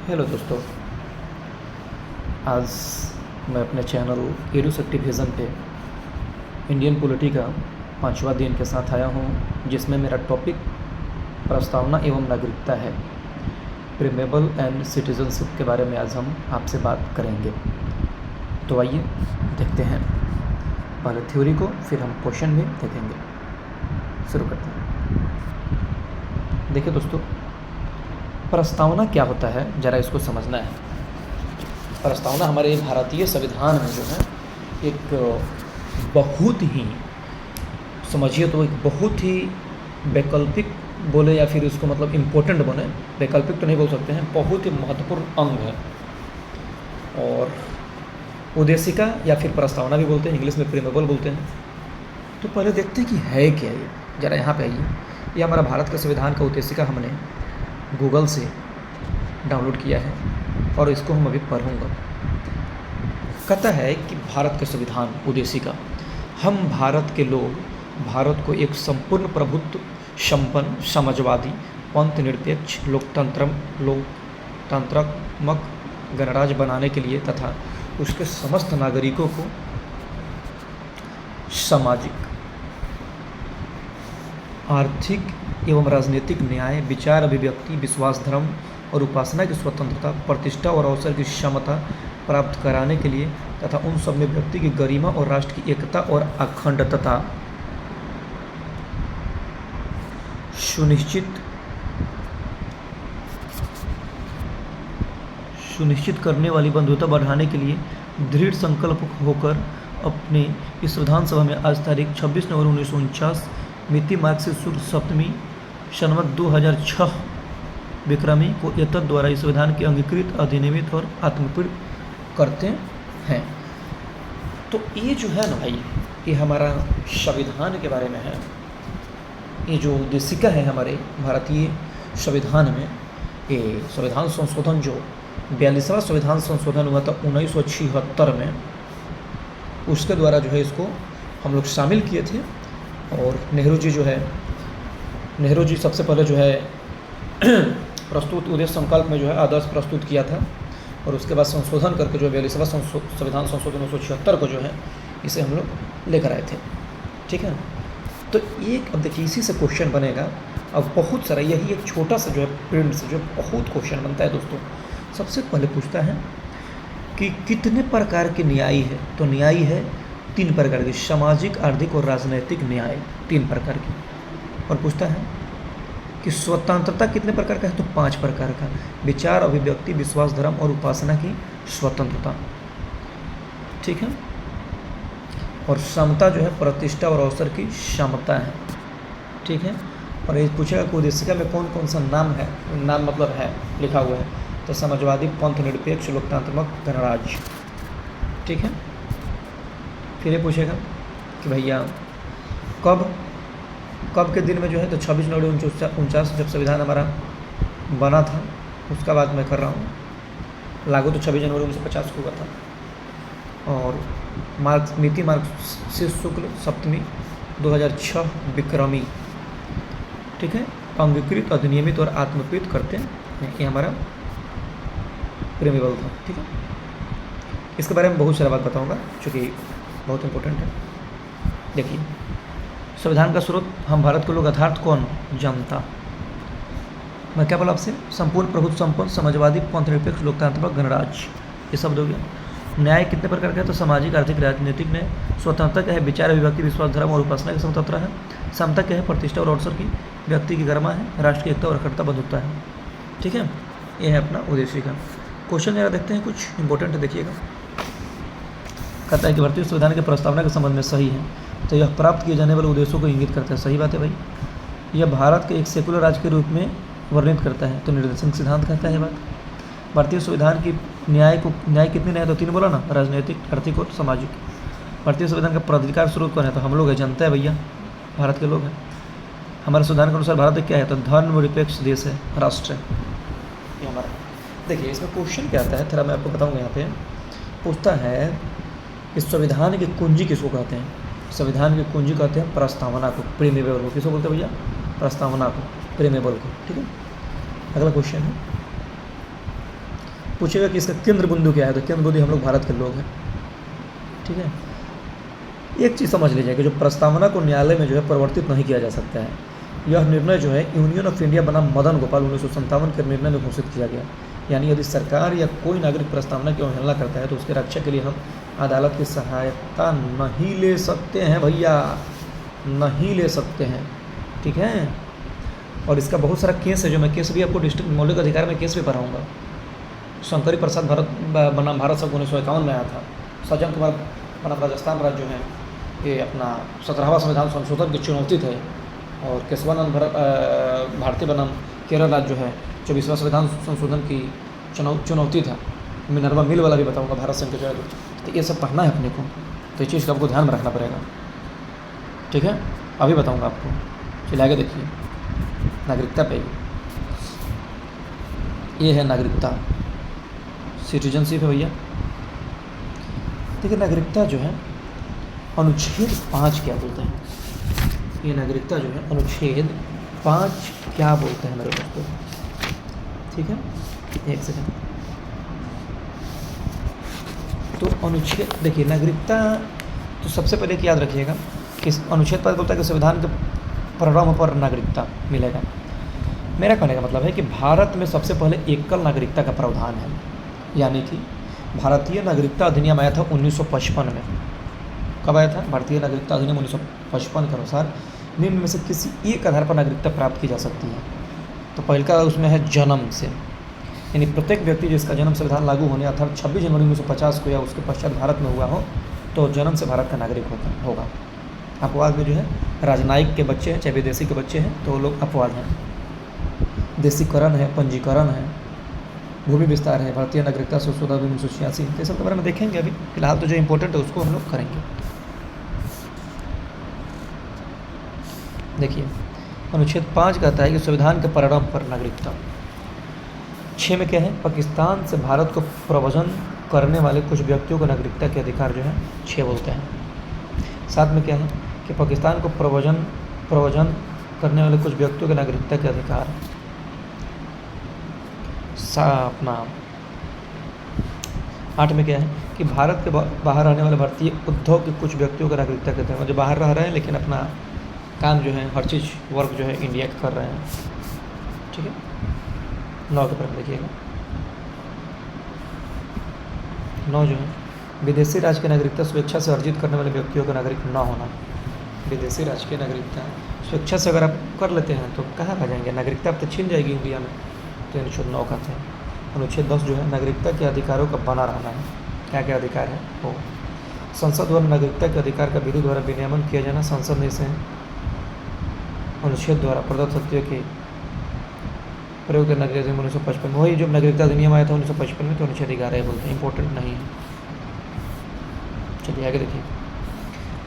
Hello दोस्तों, आज मैं अपने चैनल एडुसेक्टिविज़न पे इंडियन पॉलिटी का 5वां दिन के साथ आया हूँ, जिसमें मेरा टॉपिक प्रस्तावना एवं नागरिकता है। प्रीमेबल एंड सिटीजनशिप के बारे में आज हम आपसे बात करेंगे। तो आइए देखते हैं पहले थ्योरी को, फिर हम क्वेश्चन भी देखेंगे। शुरू करते हैं। देखिए दोस्तों, प्रस्तावना क्या होता है, ज़रा इसको समझना है। प्रस्तावना हमारे भारतीय संविधान में जो है एक बहुत ही, समझिए तो एक बहुत ही वैकल्पिक बोले या फिर उसको मतलब इम्पोर्टेंट बोले, वैकल्पिक तो नहीं बोल सकते हैं, बहुत ही महत्वपूर्ण अंग है। और उद्देशिका या फिर प्रस्तावना भी बोलते हैं, इंग्लिश में प्रीमेबल बोलते हैं। तो पहले देखते हैं कि है क्या ये। ज़रा यहाँ पे आइए, ये हमारा भारत का संविधान का उद्देशिका हमने गूगल से डाउनलोड किया है और इसको हम अभी पढ़ूँगा। कहता है कि भारत का संविधान उद्देशिका, हम भारत के लोग भारत को एक संपूर्ण प्रभुत्व संपन्न समाजवादी पंथ निरपेक्ष लोकतंत्रात्मक गणराज्य बनाने के लिए तथा उसके समस्त नागरिकों को सामाजिक, आर्थिक एवं राजनीतिक न्याय, विचार, अभिव्यक्ति, विश्वास, धर्म और उपासना की स्वतंत्रता, प्रतिष्ठा और अवसर की क्षमता प्राप्त कराने के लिए तथा उन सब में व्यक्ति की गरिमा और राष्ट्र की एकता और अखंडता सुनिश्चित करने वाली बंधुता बढ़ाने के लिए दृढ़ संकल्प होकर अपने इस विधानसभा में आज तारीख 26 नवंबर 1949 मिति मार्ग से शुक्ल सप्तमी संवत 2006 विक्रमी को एतद द्वारा इस संविधान के अंगीकृत, अधिनियमित और आत्मपूर्ण करते हैं। तो ये जो है ना भाई, ये हमारा संविधान के बारे में है। ये जो उद्देशिका है हमारे भारतीय संविधान में, ये संविधान संशोधन जो 42वां संविधान संशोधन हुआ था 1976 में, उसके द्वारा जो है इसको हम लोग शामिल किए थे। और नेहरू जी सबसे पहले जो है प्रस्तुत उद्देश्य संकल्प में जो है आदर्श प्रस्तुत किया था, और उसके बाद संशोधन करके जो 42वां संविधान संशोधन 1976 को जो है इसे हम लोग लेकर आए थे। ठीक है ना। तो एक, अब देखिए इसी से क्वेश्चन बनेगा। अब बहुत सारा, यही एक छोटा सा जो है प्रिंट से जो बहुत क्वेश्चन बनता है दोस्तों। सबसे पहले पूछता है कि कितने प्रकार के न्याय है। तो न्याय है 3 प्रकार की, सामाजिक, आर्थिक और राजनैतिक न्याय 3 प्रकार की। और पूछता है कि स्वतंत्रता कितने प्रकार का है। तो 5 प्रकार का, विचार, अभिव्यक्ति, विश्वास, धर्म और उपासना की स्वतंत्रता। ठीक है। और समता जो है प्रतिष्ठा और अवसर की समता है। ठीक है। और ये पूछेगा कि उद्देशिका में कौन कौन सा नाम है, नाम मतलब है लिखा हुआ है। तो समाजवादी पंथ निरपेक्ष लोकतांत्रिक गणराज्य। ठीक है। फिर ये पूछेगा कि भैया कब के दिन में जो है। तो 26 नवंबर 1949 जब संविधान हमारा बना था, उसका बात मैं कर रहा हूँ। लागू तो 26 जनवरी 1950 को हुआ था। और मिति मार्ग से शुक्ल सप्तमी 2006 विक्रमी। ठीक है। अंगीकृत, अधिनियमित और आत्मकृत करते हैं, ये हमारा प्रीमेबल था। ठीक है। इसके बारे में बहुत सारा बात बताऊंगा, चूँकि बहुत इंपॉर्टेंट है। देखिए, संविधान का स्रोत हम भारत के लोग, अर्थात कौन, जनता। मैं क्या बोला आपसे, संपूर्ण प्रभुत्व संपन्न समाजवादी पंथ निरपेक्ष लोकतांत्रिक गणराज्य, ये शब्द हो गया। न्याय कितने प्रकार का है। तो सामाजिक, आर्थिक, राजनीतिक न्याय। स्वतंत्रता क्या है, विचार, अभिव्यक्ति, विश्वास, धर्म और उपासना की स्वतंत्रता है। समता क्या है, प्रतिष्ठा और अवसर की, व्यक्ति की गरिमा है, राष्ट्र की एकता और अखंडता बंधुता है। ठीक है। ये है अपना उद्देशिका। क्वेश्चन जरा देखते हैं, कुछ इंपॉर्टेंट है, देखिएगा। कहता है कि भारतीय संविधान की प्रस्तावना के संबंध में सही है। तो यह प्राप्त किए जाने वाले उद्देश्यों को इंगित करता है। सही बात है भाई। यह भारत के एक सेकुलर राज्य के रूप में वर्णित करता है। तो निर्देशन सिद्धांत कहता है बात। भारतीय संविधान की न्याय कितने न्याय। तो 3 बोला ना, राजनीतिक, आर्थिक और सामाजिक। भारतीय संविधान का प्राधिकार स्रोत कौन है। तो हम लोग है, जनता है भैया, भारत के लोग हैं। हमारे संविधान के अनुसार भारत क्या है। तो धर्मनिरपेक्ष देश है, राष्ट्र है ये हमारा। देखिए इसमें क्वेश्चन क्या आता है, थोड़ा मैं आपको बताऊँगा। यहाँ पे पूछता है कि संविधान की कुंजी किसको कहते हैं। संविधान की कुंजी कहते हैं प्रस्तावना को, प्रीमेबल को। किसको बोलते हैं भैया, प्रस्तावना को, प्रीमेबल को। ठीक है। अगला क्वेश्चन है पूछेगा कि इसका केंद्र बिंदु क्या है, तो केंद्र बिंदु हम लोग भारत के लोग हैं। ठीक है, एक चीज़ समझ लीजिए कि जो प्रस्तावना को न्यायालय में जो है परिवर्तित नहीं किया जा सकता है, यह निर्णय जो है यूनियन ऑफ इंडिया बनाम मदन गोपाल 1957 के निर्णय में घोषित किया गया। यानी यदि सरकार या कोई नागरिक प्रस्तावना की अवहेलना करता है तो उसके रक्षा के लिए हम अदालत की सहायता नहीं ले सकते हैं भैया, नहीं ले सकते हैं। ठीक है, और इसका बहुत सारा केस है, जो मैं केस भी आपको डिस्ट्रिक्ट मौलिक अधिकार में केस भी पढ़ाऊँगा। शंकरी प्रसाद बनाम भारत संघ 1951 में आया था। सज्जन कुमार बनाम राजस्थान राज्य जो है, ये अपना 17वां संविधान संशोधन की चुनौती थे, और केशवानंद भारतीय बनाम केरल राज्य जो है 24वां संविधान संशोधन की चुनौती था। मिनर्वा मिल वाला भी बताऊंगा भारत संघ के जो है, तो ये सब पढ़ना है अपने को, तो ये चीज़ का आपको ध्यान में रखना पड़ेगा। ठीक है, अभी बताऊंगा आपको, चलिए आगे देखिए। नागरिकता पे ये है नागरिकता, सिटीजनशिप है भैया। देखिए नागरिकता जो है अनुच्छेद 5 क्या बोलते हैं, ये नागरिकता जो है अनुच्छेद 5 क्या बोलते हैं मेरे दोस्तों। ठीक है, एक सेकंड। तो अनुच्छेद देखिए नागरिकता, तो सबसे पहले एक याद रखिएगा कि अनुच्छेद 5 बोलता है कि संविधान के प्रारंभ पर नागरिकता मिलेगा। मेरा कहने का मतलब है कि भारत में सबसे पहले एकल नागरिकता का प्रावधान है, यानी कि भारतीय नागरिकता अधिनियम आया था 1955 में। कब आया था? भारतीय नागरिकता अधिनियम 1955 के अनुसार निम्न में से किसी एक आधार पर नागरिकता प्राप्त की जा सकती है। तो पहला उसमें है जन्म से, यानी प्रत्येक व्यक्ति जिसका जन्म संविधान लागू होने अर्थात 26 जनवरी 1950 को या उसके पश्चात भारत में हुआ हो, तो जन्म से भारत का नागरिक होगा। अपवाद में जो है राजनयिक के बच्चे हैं, चाहे विदेशी के बच्चे हैं, तो वो लोग अपवाद हैं। देशीकरण है, पंजीकरण है, भूमि विस्तार है, भारतीय नागरिकता संशोधन 1986, ये सब के बारे में देखेंगे। अभी फिलहाल तो जो इम्पोर्टेंट है उसको हम लोग करेंगे। देखिए अनुच्छेद 5 कहता है कि संविधान के प्रारंभ पर नागरिकता। 6 में क्या है? पाकिस्तान से भारत को प्रव्रजन करने वाले कुछ व्यक्तियों को नागरिकता के अधिकार जो है 6 बोलते हैं। 7 में क्या है कि पाकिस्तान को प्रव्रजन करने वाले कुछ व्यक्तियों के नागरिकता के अधिकार। अपना 8 में क्या है कि भारत के बाहर रहने वाले भारतीय उद्योग के कुछ व्यक्तियों को नागरिकता के अधिकार, जो बाहर रह रहे हैं लेकिन अपना काम जो है हर चीज़ वर्क जो है इंडिया का कर रहे हैं। ठीक है, 9 के पर देखिएगा। 9 जो है विदेशी राज्य की नागरिकता स्वेच्छा से अर्जित करने वाले व्यक्तियों का नागरिक न होना। विदेशी राज्य की नागरिकता स्वेच्छा से अगर आप कर लेते हैं तो कहाँ रह जाएंगे, नागरिकता अब तो छीन जाएगी इंडिया में। तो अनुच्छेद 9 कहते हैं। अनुच्छेद 10 जो है नागरिकता के अधिकारों का बना रहना है। क्या क्या अधिकार है वो? संसद द्वारा नागरिकता के अधिकार का विधि द्वारा विनियमन किया जाना। संसद ने इसे अनुच्छेद द्वारा प्रदत्त सत्यों के प्रयोग करना दिया 1955 में। वही जो नागरिकता अधिनियम आया था 1955 में, तो अनुच्छेद 11 बोलते हैं, इंपॉर्टेंट नहीं है। चलिए आगे देखिए।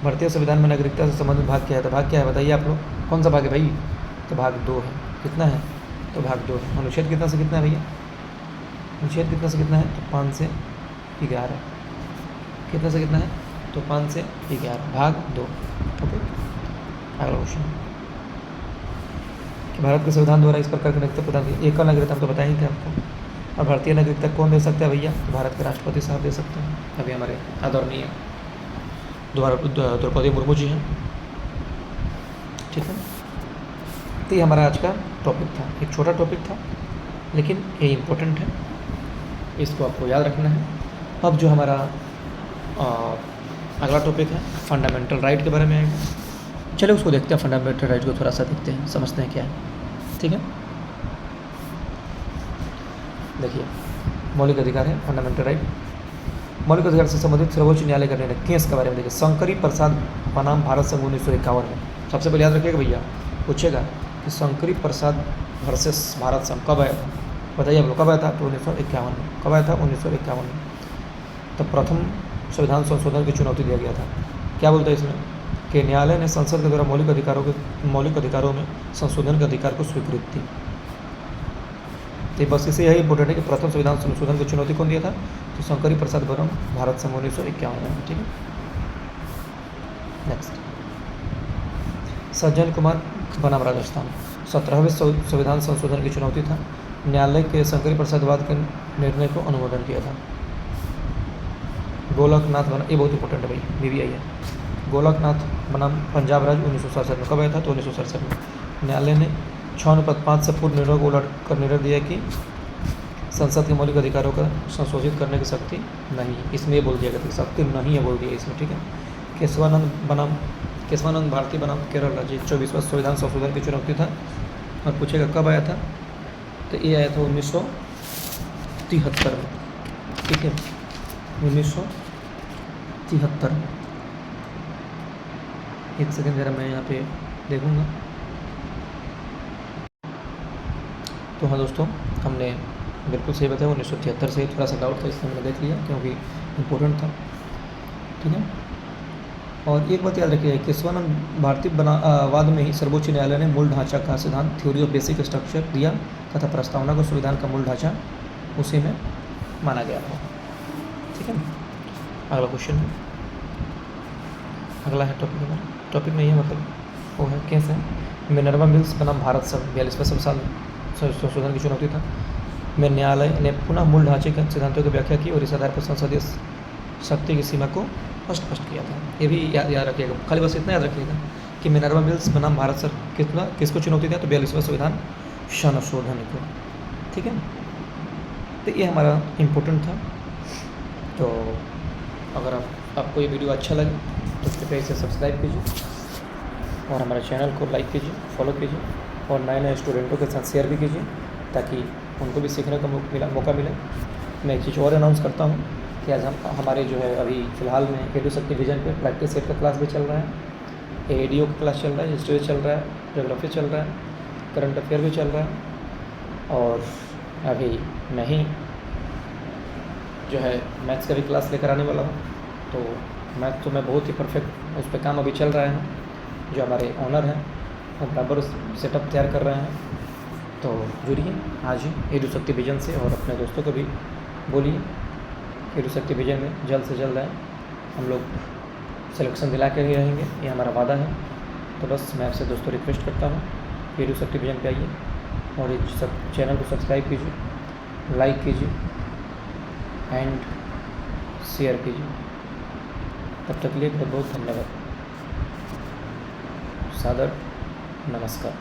भारतीय संविधान में नागरिकता से संबंधित भाग क्या है? तो भाग क्या है बताइए आप लोग, कौन सा भाग है भाई? तो भाग 2 है। कितना है? तो भाग 2 है। अनुच्छेद कितना से कितना है भैया? अनुच्छेद कितना से कितना है? तो 5 से 11। कितना से कितना है? तो 5 से 11, भाग 2। ओके, अगला क्वेश्चन कि भारत के संविधान द्वारा इस प्रकार की नागरिकता प्रदान की। एकल नागरिकता हम तो बताए ही थे आपको। और भारतीय नागरिकता कौन दे सकता है भैया? तो भारत के राष्ट्रपति साहब दे सकते हैं। अभी हमारे आदरणीय द्रौपदी मुर्मू जी हैं। ठीक है, तो ये हमारा आज का टॉपिक था। एक छोटा टॉपिक था लेकिन ये इम्पोर्टेंट है, इसको आपको याद रखना है। अब जो हमारा अगला टॉपिक है फंडामेंटल राइट के बारे में आएगा। चलिए उसको देखते हैं, फंडामेंटल राइट को थोड़ा सा देखते हैं, समझते हैं क्या है। ठीक है, देखिए मौलिक अधिकार है फंडामेंटल राइट। मौलिक अधिकार से संबंधित सर्वोच्च न्यायालय का निर्णय केस के बारे में देखिए। शंकरी प्रसाद बनाम भारत संघ 1951 में। सबसे पहले याद रखिएगा भैया, पूछेगा कि शंकरी प्रसाद वर्सेस भारत संघ कब आया था? बताइए आप लोग, कब आया था? तो 1951 में। कब आया था? 1951 में। तो प्रथम संविधान संशोधन की चुनौती दिया गया था। क्या बोलता है इसमें कि न्यायालय ने संसद के द्वारा मौलिक अधिकारों में संशोधन के अधिकार को स्वीकृत दी। तो बस इसे यही इंपॉर्टेंट है कि प्रथम संविधान संशोधन की चुनौती कौन दिया था? तो शंकरी प्रसाद बनाम भारत संघ 1951 में। ठीक है, नेक्स्ट सज्जन कुमार बनाम राजस्थान। 17वें संविधान संशोधन की चुनौती था न्यायालय के शंकरी प्रसाद वाद के निर्णय को अनुमोदन किया था? गोलकनाथ बनाम, ये बहुत इंपॉर्टेंट है भाई, BBI है। गोलकनाथ बनाम पंजाब राज्य 1967 में कब आया था? तो 1967 में। न्यायालय ने 6/5 से पूर्व निर्णय को उलट कर निर्णय दिया कि संसद के मौलिक अधिकारों का संशोधित करने की शक्ति नहीं है। इसमें ये बोल दिया गया था शक्ति नहीं है, बोल दिया इसमें, ठीक है। केशवानंद भारती बनाम केरल राज्य 24वां संविधान संशोधन की चुनौती था और पूछेगा कब आया था? तो ये आया था 1973 में, ठीक है, 1973 में। एक सेकंड ज़रा मैं यहाँ पे देखूँगा। तो हाँ दोस्तों, हमने बिल्कुल सही बताया, 1973 से। थोड़ा सा डाउट था इसलिए मैंने देख लिया क्योंकि इम्पोर्टेंट था, ठीक है। और एक बात याद रखिए, केशवानंद भारतीय वाद में ही सर्वोच्च न्यायालय ने मूल ढांचा का सिद्धांत थ्योरी ऑफ बेसिक स्ट्रक्चर दिया तथा प्रस्तावना को संविधान का मूल ढांचा उसी में माना गया था, ठीक है। अगला क्वेश्चन है, अगला है टॉपिक हमारा, टॉपिक नहीं है मतलब वो है केस है। मिनर्वा मिल्स बनाम भारत सब 42वां संविधान संशोधन की चुनौती था। में न्यायालय ने पुनः मूल ढांचे के सिद्धांतों की व्याख्या की और इस आधार पर संसदीय शक्ति की सीमा को स्पष्ट किया था। ये भी याद रखिएगा, खाली बस इतना याद रखिएगा कि मिनर्वा मिल्स बनाम भारत सर किसको चुनौती था? तो 42वां संविधान संशोधन को, ठीक है। तो ये हमारा इम्पोर्टेंट था। तो अगर आपको ये वीडियो अच्छा लगे तो कृपया इसे सब्सक्राइब कीजिए और हमारे चैनल को लाइक कीजिए, फॉलो कीजिए और नए स्टूडेंटों के साथ शेयर भी कीजिए ताकि उनको भी सीखने का मौका मिले। मैं एक चीज़ और अनाउंस करता हूँ कि आज हमारे जो है अभी फ़िलहाल में एडुशक्ति विजन पे प्रैक्टिस सेट का क्लास भी चल रहा है, AADO का क्लास चल रहा है, हिस्ट्री चल रहा है, ज्योग्राफी चल रहा है, करंट अफेयर भी चल रहा है और अभी मैं ही जो है मैथ्स का भी क्लास लेकर आने वाला हूँ। तो मैथ तो मैं बहुत ही परफेक्ट, उस पर काम अभी चल रहा है। जो हमारे ऑनर हैं वो बराबर सेटअप तैयार कर रहे हैं। तो जुड़िए आज ही एडुशक्ति विजन से और अपने दोस्तों को भी बोलिए एडुशक्ति विजन में जल्द से जल्द आए। हम लोग सिलेक्शन दिला के ही रहेंगे, ये हमारा वादा है। तो बस मैं आपसे दोस्तों रिक्वेस्ट करता हूँ कि एडुशक्ति विजन पे आइए और इस सब चैनल को सब्सक्राइब कीजिए, लाइक कीजिए एंड शेयर कीजिए। तब तक के लिए बहुत बहुत धन्यवाद। सादर नमस्कार।